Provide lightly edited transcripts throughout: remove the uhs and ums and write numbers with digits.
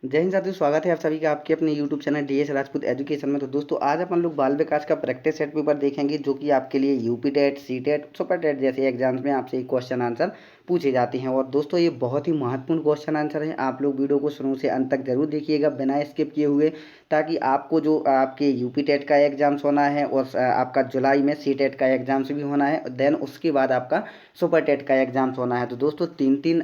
जय हिंद साथियों, स्वागत है आप सभी का आपके अपने YouTube channel DS Rajput education में। तो दोस्तों आज अपन लोग बाल विकास का प्रैक्टिस सेट पेपर देखेंगे, जो कि आपके लिए UP TET, C TET, super TET जैसे एग्जाम्स में आपसे क्वेश्चन आंसर पूछे जाते हैं। और दोस्तों ये बहुत ही महत्वपूर्ण क्वेश्चन आंसर है। आप लोग वीडियो को शुरू से अंत तक जरूर देखिएगा बिना स्किप किए हुए, ताकि आपको जो आपके यूपी टेट का एग्जाम्स होना है और आपका जुलाई में सी टेट का एग्जाम्स भी होना है, देन उसके बाद आपका सुपर टेट का एग्जाम्स होना है। तो दोस्तों तीन तीन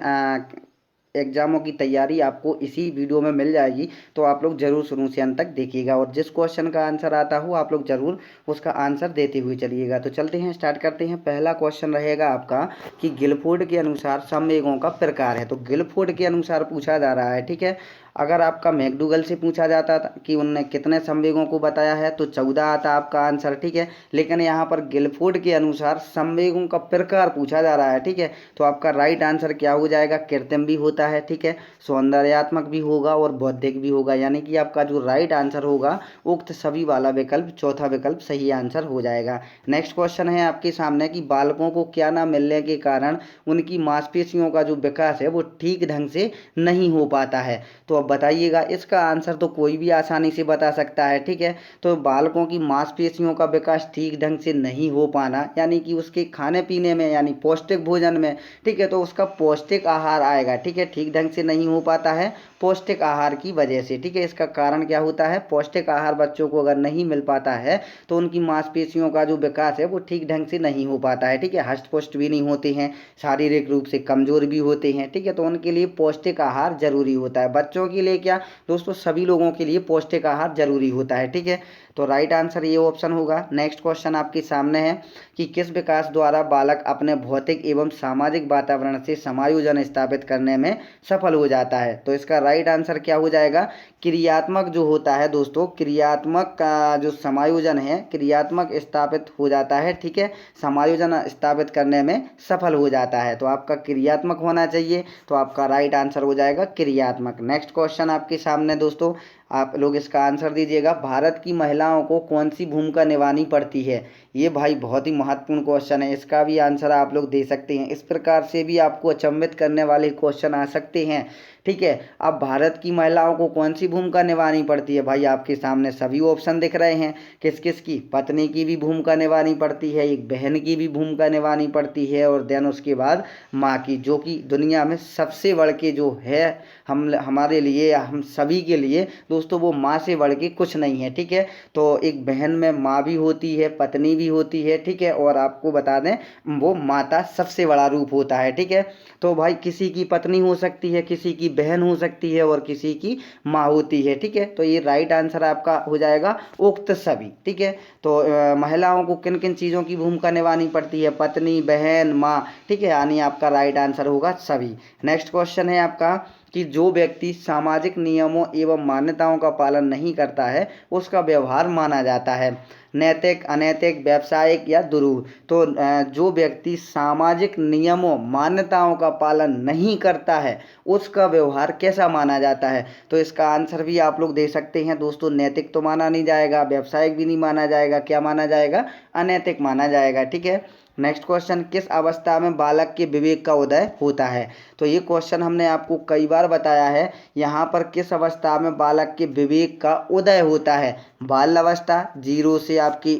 एग्जामों की तैयारी आपको इसी वीडियो में मिल जाएगी। तो आप लोग जरूर शुरू से अंत तक देखिएगा और जिस क्वेश्चन का आंसर आता हो आप लोग जरूर उसका आंसर देते हुए चलिएगा। तो चलते हैं, स्टार्ट करते हैं। पहला क्वेश्चन रहेगा आपका कि गिलफोर्ड के अनुसार समवेगों का प्रकार है। तो गिलफोर्ड के अनुसार पूछा जा रहा है, ठीक है। अगर आपका मैकडूगल से पूछा जाता था कि उनने कितने संवेगों को बताया है तो 14 आता आपका आंसर, ठीक है। लेकिन यहाँ पर गिलफोर्ड के अनुसार संवेगों का प्रकार पूछा जा रहा है, ठीक है। तो आपका राइट आंसर क्या हो जाएगा? कृत्रिम भी होता है, ठीक है, सौंदर्यात्मक भी होगा और बौद्धिक भी होगा। यानी कि आपका जो राइट आंसर होगा उक्त सभी वाला विकल्प, चौथा विकल्प सही आंसर हो जाएगा। नेक्स्ट क्वेश्चन है आपके सामने कि बालकों को क्या ना मिलने के कारण उनकी मांसपेशियों का जो विकास है वो ठीक ढंग से नहीं हो पाता है। तो अब बताइएगा, इसका आंसर तो कोई भी आसानी से बता सकता है, ठीक है। तो बालकों की मांसपेशियों का विकास ठीक ढंग से नहीं हो पाना, यानी कि उसके खाने पीने में, यानी पौष्टिक भोजन में, ठीक है, तो उसका पौष्टिक आहार आएगा, ठीक है। ठीक ढंग से नहीं हो पाता है पौष्टिक आहार की वजह से, ठीक है। इसका कारण क्या होता है? पौष्टिक आहार बच्चों को अगर नहीं मिल पाता है तो उनकी मांसपेशियों का जो विकास है वो ठीक ढंग से नहीं हो पाता है, ठीक है। हष्ट पुष्ट भी नहीं होते हैं, शारीरिक रूप से कमजोर भी होते हैं, ठीक है। तो उनके लिए पौष्टिक आहार जरूरी होता है। बच्चों के लिए क्या दोस्तों, सभी लोगों के लिए पौष्टिक आहार जरूरी होता है, ठीक है। तो राइट आंसर ये ऑप्शन होगा। नेक्स्ट क्वेश्चन आपके सामने है कि किस विकास द्वारा बालक अपने भौतिक एवं सामाजिक वातावरण से समायोजन स्थापित करने में सफल हो जाता है। तो इसका राइट आंसर क्या हो जाएगा? क्रियात्मक जो होता है दोस्तों, क्रियात्मक का जो समायोजन है, क्रियात्मक स्थापित हो जाता है, ठीक है। समायोजन स्थापित करने में सफल हो जाता है। तो आपका क्रियात्मक होना चाहिए, तो आपका राइट आंसर हो जाएगा क्रियात्मक। नेक्स्ट क्वेश्चन आपके सामने दोस्तों, आप लोग इसका आंसर दीजिएगा। भारत की महिलाओं को कौन सी भूमिका निभानी पड़ती है? ये भाई बहुत ही महत्वपूर्ण क्वेश्चन है, इसका भी आंसर आप लोग दे सकते हैं। इस प्रकार से भी आपको अचंभित करने वाले क्वेश्चन आ सकते हैं, ठीक है। अब भारत की महिलाओं को कौन सी भूमिका निभानी पड़ती है? भाई आपके सामने सभी ऑप्शन दिख रहे हैं। किस किस की? पत्नी की भी भूमिका निभानी पड़ती है, एक बहन की भी भूमिका निभानी पड़ती है, और देन उसके बाद माँ की, जो कि दुनिया में सबसे बढ़ के जो है हम हमारे लिए या हम सभी के लिए दोस्तों, वो माँ से बढ़ के कुछ नहीं है, ठीक है। तो एक बहन में माँ भी होती है, पत्नी भी होती है, ठीक है, और आपको बता दें वो माता सबसे बड़ा रूप होता है, ठीक है। तो भाई किसी की पत्नी हो सकती है, किसी की बहन हो सकती है और किसी की माँ होती है, ठीक है। तो ये राइट आंसर आपका हो जाएगा उक्त सभी, ठीक है। तो महिलाओं को किन किन चीज़ों की भूमिका निभानी पड़ती है? पत्नी, बहन, माँ, ठीक है, यानी आपका राइट आंसर होगा सभी। नेक्स्ट क्वेश्चन है आपका कि जो व्यक्ति सामाजिक नियमों एवं मान्यताओं का पालन नहीं करता है उसका व्यवहार माना जाता है नैतिक, अनैतिक, व्यावसायिक या दुरूह। तो जो व्यक्ति सामाजिक नियमों, मान्यताओं का पालन नहीं करता है उसका व्यवहार कैसा माना जाता है? तो इसका आंसर भी आप लोग दे सकते हैं दोस्तों। नैतिक तो माना नहीं जाएगा, व्यावसायिक भी नहीं माना जाएगा, क्या माना जाएगा? अनैतिक माना जाएगा, ठीक है। नेक्स्ट क्वेश्चन, किस अवस्था में बालक के विवेक का उदय होता है? तो ये क्वेश्चन हमने आपको कई बार बताया है। यहाँ पर किस अवस्था में बालक के विवेक का उदय होता है? बाल अवस्था 0 से आपकी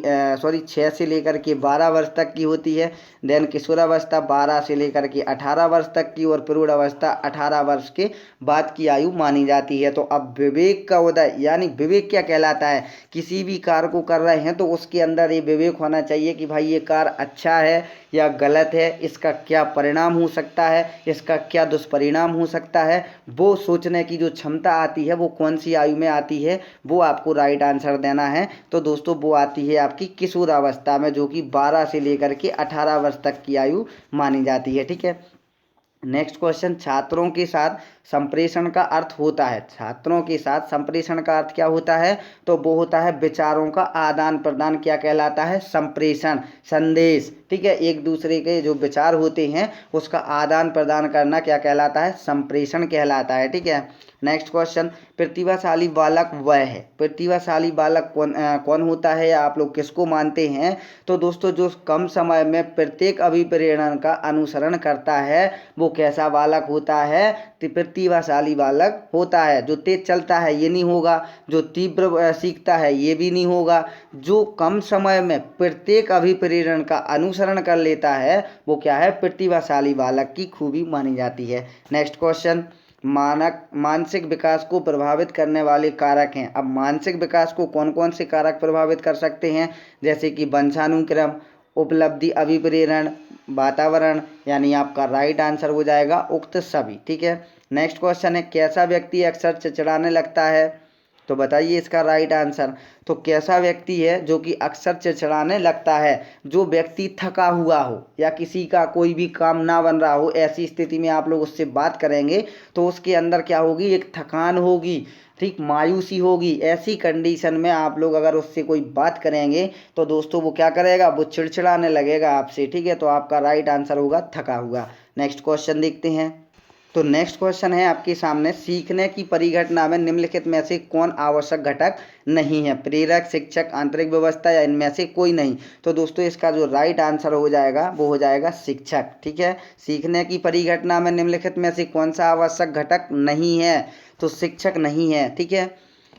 6 से लेकर के 12 वर्ष तक की होती है। देन किशोरावस्था 12 से लेकर के 18 वर्ष तक की, और प्रौढ़ अवस्था 18 वर्ष के बाद की आयु मानी जाती है। तो अब विवेक का उदय, यानी विवेक क्या कहलाता है? किसी भी कार्य को कर रहे हैं तो उसके अंदर ये विवेक होना चाहिए कि भाई ये कार्य अच्छा है या गलत है, इसका क्या परिणाम हो सकता है, इसका क्या दुष्परिणाम हो सकता है, वो सोचने की जो क्षमता आती है वो कौन सी आयु में आती है? वो आपको राइट आंसर देना है। तो दोस्तों वो आती है आपकी किशोरावस्था में, जो कि 12 से लेकर के 18 वर्ष तक की आयु मानी जाती है, ठीक है। नेक्स्ट क्वेश्चन, छात्रों के साथ संप्रेषण का अर्थ होता है। छात्रों के साथ संप्रेषण का अर्थ क्या होता है? तो वो होता है विचारों का आदान प्रदान। क्या कहलाता है? संप्रेषण, संदेश, ठीक है। एक दूसरे के जो विचार होते हैं उसका आदान प्रदान करना क्या कहलाता है? संप्रेषण कहलाता है, ठीक है। नेक्स्ट क्वेश्चन, प्रतिभाशाली बालक वह है। प्रतिभाशाली बालक कौन होता है, या आप लोग किसको मानते हैं? तो दोस्तों जो कम समय में प्रत्येक अभिप्रेरण का अनुसरण करता है वो कैसा बालक होता है? प्रतिभाशाली बालक होता है। जो तेज चलता है ये नहीं होगा, जो तीव्र सीखता है ये भी नहीं होगा, जो कम समय में प्रत्येक अभिप्रेरण का अनुसरण कर लेता है वो क्या है? प्रतिभाशाली बालक की खूबी मानी जाती है। नेक्स्ट क्वेश्चन, मानसिक विकास को प्रभावित करने वाले कारक हैं। अब मानसिक विकास को कौन कौन से कारक प्रभावित कर सकते हैं? जैसे कि वंशानुक्रम, उपलब्धि, अभिप्रेरण, वातावरण, यानी आपका राइट आंसर हो जाएगा उक्त सभी। ठीक है। नेक्स्ट क्वेश्चन है, कैसा व्यक्ति अक्सर चिड़चिड़ाने लगता है? तो बताइए इसका राइट आंसर। तो कैसा व्यक्ति है जो कि अक्सर चिड़चिड़ाने लगता है? जो व्यक्ति थका हुआ हो या किसी का कोई भी काम ना बन रहा हो, ऐसी स्थिति में आप लोग उससे बात करेंगे तो उसके अंदर क्या होगी? एक थकान होगी, ठीक, मायूसी होगी। ऐसी कंडीशन में आप लोग अगर उससे कोई बात करेंगे तो दोस्तों वो क्या करेगा? वो चिड़चिड़ाने लगेगा आपसे। ठीक है, तो आपका राइट आंसर होगा थका हुआ। नेक्स्ट क्वेश्चन देखते हैं। तो नेक्स्ट क्वेश्चन है आपके सामने, सीखने की परिघटना में निम्नलिखित में से कौन आवश्यक घटक नहीं है? प्रेरक, शिक्षक, आंतरिक व्यवस्था या इनमें से कोई नहीं? तो दोस्तों इसका जो राइट आंसर हो जाएगा वो हो जाएगा शिक्षक। ठीक है, सीखने की परिघटना में निम्नलिखित में से कौन सा आवश्यक घटक नहीं है? तो शिक्षक नहीं है। ठीक है।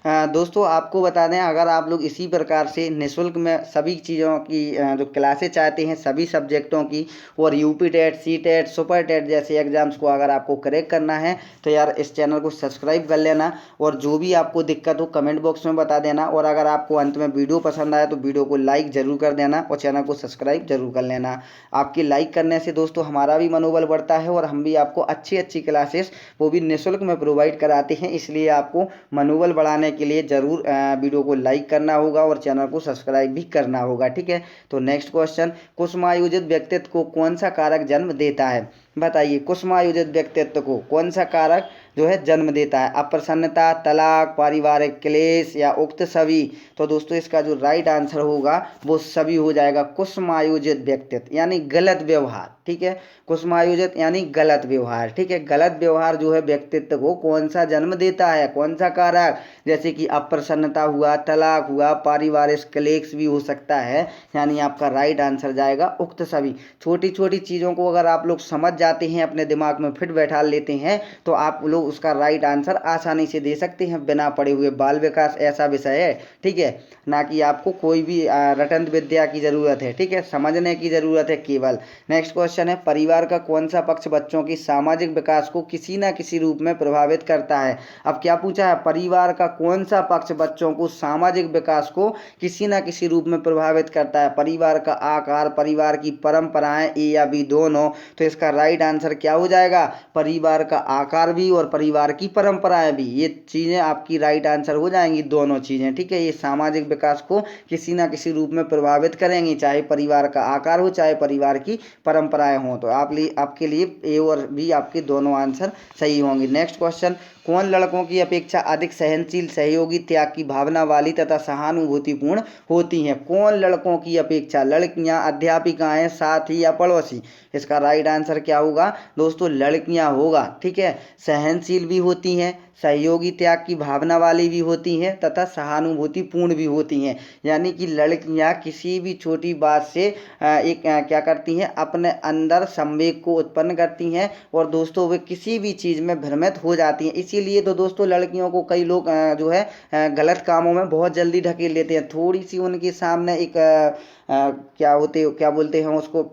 दोस्तों आपको बता दें, अगर आप लोग इसी प्रकार से निःशुल्क में सभी चीज़ों की जो क्लासेस चाहते हैं सभी सब्जेक्टों की, और UP TET, C TET, super TET जैसे एग्जाम्स को अगर आपको क्रैक करना है तो यार इस चैनल को सब्सक्राइब कर लेना, और जो भी आपको दिक्कत हो कमेंट बॉक्स में बता देना, और अगर आपको अंत में वीडियो पसंद आए तो वीडियो को लाइक ज़रूर कर देना और चैनल को सब्सक्राइब जरूर कर लेना। आपके लाइक करने से दोस्तों हमारा भी मनोबल बढ़ता है और हम भी आपको अच्छी अच्छी क्लासेस वो भी निःशुल्क में प्रोवाइड कराते हैं, इसलिए आपको मनोबल बढ़ाने के लिए ज़रूर वीडियो को लाइक करना होगा और चैनल को सब्सक्राइब भी करना होगा। ठीक है। तो नेक्स्ट क्वेश्चन, कुसुमायोजित व्यक्तित्व को कौन सा कारक जन्म देता है? बताइए, कुसुमायोजित व्यक्तित्व को कौन सा कारक जो है जन्म देता है? अप्रसन्नता, तलाक, पारिवारिक क्लेश या उक्त सभी? तो दोस्तों इसका जो राइट आंसर होगा वो सभी हो जाएगा। कुसुमायोजित व्यक्तित्व यानी गलत व्यवहार। ठीक है, कुसुमायोजित यानी गलत व्यवहार। ठीक है, गलत व्यवहार जो है व्यक्तित्व को कौन सा जन्म देता है? कौन सा कारक? जैसे कि अप्रसन्नता हुआ, तलाक हुआ, पारिवारिक क्लेश भी हो सकता है, यानी आपका राइट आंसर जाएगा उक्त सभी। छोटी छोटी चीज़ों को अगर आप लोग समझ जाते हैं, अपने दिमाग में फिट बैठा लेते हैं तो आप लोग उसका राइट आंसर आसानी से दे सकते हैं बिना पढ़े हुए। बाल विकास ऐसा विषय है, ठीक है, ना कि आपको कोई भी रटंत विद्या की ज़रूरत है। ठीक है, समझने की ज़रूरत है केवल। नेक्स्ट क्वेश्चन है, परिवार का कौन सा पक्ष बच्चों की सामाजिक विकास को किसी न किसी रूप में प्रभावित करता है? अब क्या पूछा है? परिवार का कौन सा पक्ष बच्चों को सामाजिक विकास को किसी न किसी रूप में प्रभावित करता है? परिवार का आकार, परिवार की परंपराएं, ए या बी दोनों? तो इसका राइट आंसर क्या हो जाएगा? परिवार का आकार भी और परिवार की परंपराएं भी, ये चीज़ें आपकी राइट आंसर हो जाएंगी, दोनों चीज़ें। ठीक है, ये सामाजिक विकास को किसी न किसी रूप में प्रभावित करेंगी, चाहे परिवार का आकार हो चाहे परिवार की परंपराएं हों। तो आपके लिए ए और बी आपके दोनों आंसर सही होंगे। नेक्स्ट क्वेश्चन, कौन लड़कों की अपेक्षा अधिक सहनशील, सहयोगी, त्याग की भावना वाली तथा सहानुभूतिपूर्ण होती हैं? कौन लड़कों की अपेक्षा? लड़कियां, अध्यापिकाएं, साथी या पड़ोसी? इसका राइट आंसर क्या होगा दोस्तों? लड़कियां होगा। ठीक है, सहनशील भी होती हैं, सहयोगी, त्याग की भावना वाली भी होती हैं तथा सहानुभूतिपूर्ण भी होती हैं। यानी कि लड़कियां किसी भी छोटी बात से क्या करती हैं? अपने अंदर संवेग को उत्पन्न करती हैं और दोस्तों वे किसी भी चीज़ में भ्रमित हो जाती हैं। इसीलिए तो दोस्तों लड़कियों को कई लोग जो है गलत कामों में बहुत जल्दी ढकेल लेते हैं। थोड़ी सी उनके सामने एक क्या बोलते हैं उसको,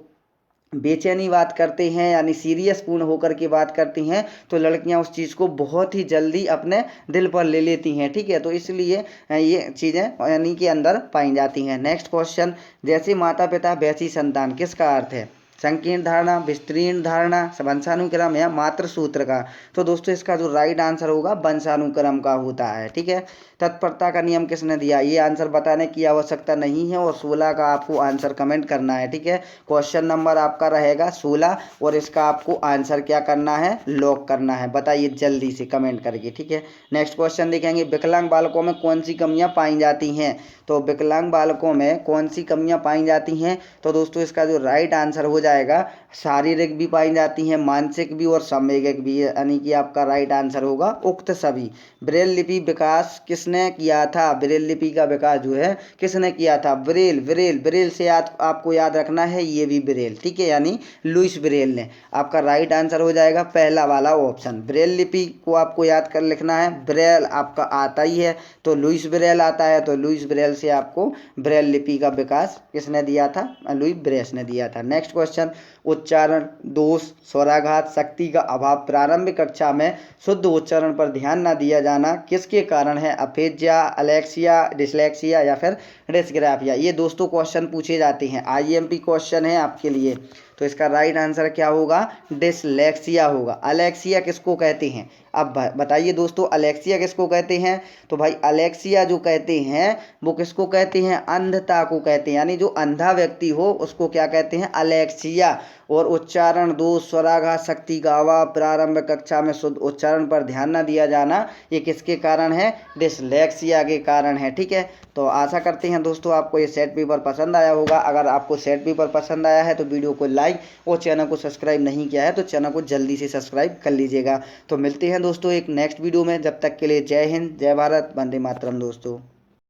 बेचैनी बात करते हैं, यानी सीरियस पूर्ण होकर के बात करती हैं, तो लड़कियां उस चीज़ को बहुत ही जल्दी अपने दिल पर ले लेती हैं। ठीक है, तो इसलिए ये चीज़ें यानी कि अंदर पाई जाती हैं। नेक्स्ट क्वेश्चन, जैसे माता पिता वैसी संतान, किसका अर्थ है? संकीर्ण धारणा, विस्तीर्ण धारणा, वंशानुक्रम या मात्र सूत्र का? तो दोस्तों इसका जो राइट आंसर होगा वंशानुक्रम का होता है। ठीक है, तत्परता का नियम किसने दिया? ये आंसर बताने की आवश्यकता नहीं है और 16 का आपको आंसर कमेंट करना है। ठीक है, क्वेश्चन नंबर आपका रहेगा 16 और इसका आपको आंसर क्या करना है? लॉक करना है। बताइए जल्दी से कमेंट करके। ठीक है, नेक्स्ट क्वेश्चन देखेंगे, विकलांग बालकों में कौन सी कमियां पाई जाती हैं? तो विकलांग बालकों में कौन सी कमियां पाई जाती हैं? तो दोस्तों इसका जो राइट आंसर हो जाएगा, शारीरिक भी पाई जाती हैं, मानसिक भी और संवेगिक भी, यानी कि आपका राइट आंसर होगा उक्त सभी। ब्रेल लिपि विकास किसने किया था? ब्रेल लिपि का विकास जो है किसने किया था? ब्रेल ब्रेल ब्रेल से आपको याद रखना है, ये भी ब्रेल, ठीक है, यानी लुईस ब्रेल ने। आपका राइट आंसर हो जाएगा पहला वाला ऑप्शन। ब्रेल लिपि को आपको याद कर लिखना है, ब्रेल आपका आता ही है तो लुईस ब्रेल आता है, तो लुईस ब्रेल से आपको ब्रेल लिपि का विकास किसने दिया था? लुई ब्रेस ने दिया था। नेक्स्ट क्वेश्चन, उच्चारण दोष, स्वराघात, शक्ति का अभाव, प्रारंभिक कक्षा में शुद्ध उच्चारण पर ध्यान न दिया जाना किसके कारण है? अफेजिया, अलेक्सिया, डिसलेक्सिया या फिर डिस्ग्राफिया। ये दोस्तों क्वेश्चन पूछे जाते हैं, आईएमपी क्वेश्चन है आपके लिए। तो इसका राइट आंसर क्या होगा? डिसलेक्सिया होगा। अलेक्सिया किसको कहते हैं? अब बताइए दोस्तों, अलेक्सिया किसको कहते हैं? तो भाई अलेक्सिया जो कहते हैं वो किसको कहते हैं? अंधता को कहते हैं, यानी जो अंधा व्यक्ति हो उसको क्या कहते हैं? अलेक्सिया। और उच्चारण दोष, स्वराघात, शक्ति का अभाव, प्रारंभिक कक्षा में शुद्ध उच्चारण पर ध्यान न दिया जाना, ये किसके कारण है? डिसलेक्सिया के कारण है, ठीक है। तो आशा करते हैं दोस्तों आपको ये सेट पेपर पसंद आया होगा। अगर आपको सेट पेपर पसंद आया है तो वीडियो को लाइक और चैनल को सब्सक्राइब नहीं किया है तो चैनल को जल्दी से सब्सक्राइब कर लीजिएगा। तो मिलते हैं दोस्तों एक नेक्स्ट वीडियो में, जब तक के लिए जय हिंद, जय भारत, वंदे मातरम दोस्तों।